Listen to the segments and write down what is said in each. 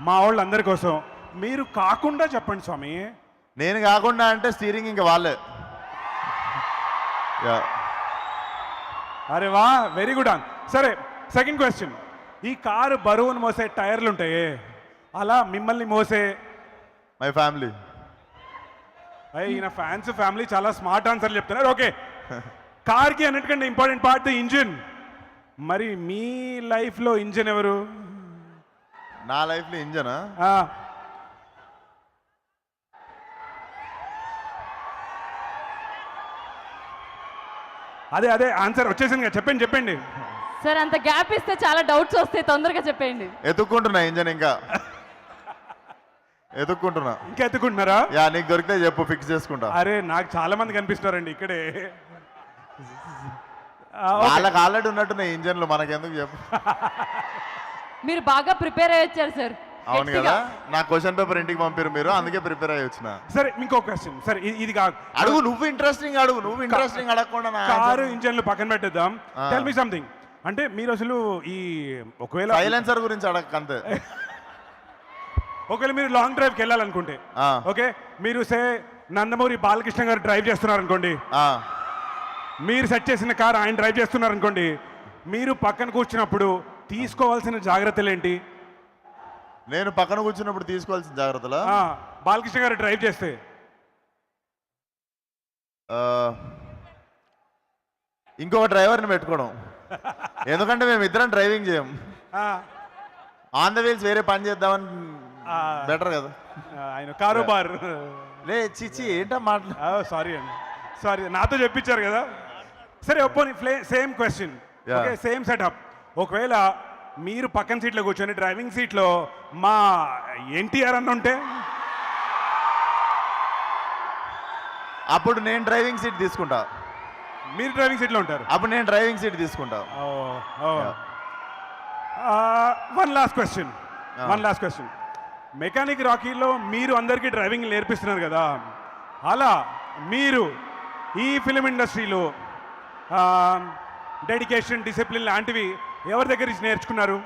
మా వాళ్ళందరి కోసం మీరు కాకుండా చెప్పండి స్వామి. నేను కాకుండా అంటే స్టీరింగ్ ఇంకా వాళ్ళే. యా. అరే వా, వెరీ గుడ్ ఆన్. సరే, సెకండ్ క్వశ్చన్. ఈ కారు బరువును మోసే టైర్లు ఉంటాయి, అలా మిమ్మల్ని మోసే మై ఫ్యామిలీ. ఈయన ఫ్యాన్స్ ఫ్యామిలీ చాలా స్మార్ట్ ఆన్సర్లు చెప్తున్నారు. ఓకే, కార్కి అన్నిటికంటే ఇంపార్టెంట్ పార్ట్ ఇంజిన్. మరి మీ లైఫ్లో ఇంజిన్ ఎవరు? నా లైఫ్లో ఇంజనా? ఆ, అదే అదే ఆన్సర్ వచ్చేసింది కదా, చెప్పండి చెప్పండి. సార్ అంత గ్యాప్ ఇస్తే చాలా డౌట్స్ వస్తాయి, తొందరగా చెప్పండి. ఎత్తుక్కుంటున్నా ఇంజన్, ఇంకా ఎత్తుక్కుంటున్నా. ఇంకా ఎత్తుకుంటున్నారా? యా, నీకు దొరికితే చెప్పు, ఫిక్స్ చేసుకుంటా. అరే నాకు చాలా మంది కనిపిస్తున్నారండి ఇక్కడే. వాళ్ళకి ఆల్రెడీ ఉన్నట్టున్నాయి ఇంజన్లు, మనకెందుకు చెప్పు. మీరు బాగా ప్రిపేర్ అయ్యి వచ్చారు సార్. అవును కదా, నా క్వశ్చన్ పేపర్ ఇంటికి పంపారు మీరు, అందుకే ప్రిపేర్ అయ్యి వచ్చిన. సరే, ఇంకో క్వశ్చన్. సరే, ఇది కాదు, అడుగు, నువ్వు ఇంట్రెస్టింగ్ అడుగు. నువ్వు ఇంట్రెస్టింగ్ అడగకుండా కారు ఇంజన్లు పక్కన పెట్టేద్దాం. Tell me something. అంటే మీరు అసలు ఈ ఒకవేళ సైలెన్సర్ గురించి అడగ అంతే. ఒకవేళ మీరు లాంగ్ డ్రైవ్కి వెళ్ళాలనుకుంటే, ఓకే, మీరు సే నందమూరి బాలకృష్ణ గారు డ్రైవ్ చేస్తున్నారు అనుకోండి, మీరు సెట్ చేసిన కార్ ఆయన డ్రైవ్ చేస్తున్నారు అనుకోండి, మీరు పక్కన కూర్చున్నప్పుడు తీసుకోవాల్సిన జాగ్రత్తలు ఏంటి? నేను పక్కన కూర్చున్నప్పుడు తీసుకోవాల్సిన జాగ్రత్తలు, బాలకృష్ణ గారు డ్రైవ్ చేస్తే ఇంకొక డ్రైవర్ని పెట్టుకోవడం. ఎందుకంటే మేము ఇద్దరం డ్రైవింగ్ చేయం, ఆన్ ద వీల్స్ వేరే పని చేద్దామని. బెటర్ కదా. ఆయన కారోబార్. లే చిచి, ఏంటో మాట్లా. సారీ అండి, సారీ, నాతో చెప్పించారు కదా. సరే, ఒప్పోని same question, okay, same setup. ఒకవేళ మీరు పక్కన సీట్లో కూర్చొని డ్రైవింగ్ సీట్లో మా ఎన్టీఆర్ అన్న ఉంటే, అప్పుడు నేను డ్రైవింగ్ సీట్ తీసుకుంటా. మీరు డ్రైవింగ్ సీట్లో ఉంటారు. అప్పుడు నేను డ్రైవింగ్ సీట్ తీసుకుంటా. One last question. మెకానిక్ రాకీలో మీరు అందరికీ డ్రైవింగ్ నేర్పిస్తున్నారు కదా, అలా మీరు ఈ ఫిలిం ఇండస్ట్రీలో డెడికేషన్, డిసిప్లిన్ లాంటివి ఎవరి దగ్గర నుంచి నేర్చుకున్నారు?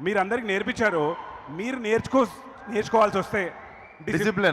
మీరు అందరికి నేర్పించారు, మీరు నేర్చుకోవాల్సి వస్తే డిసిప్లిన్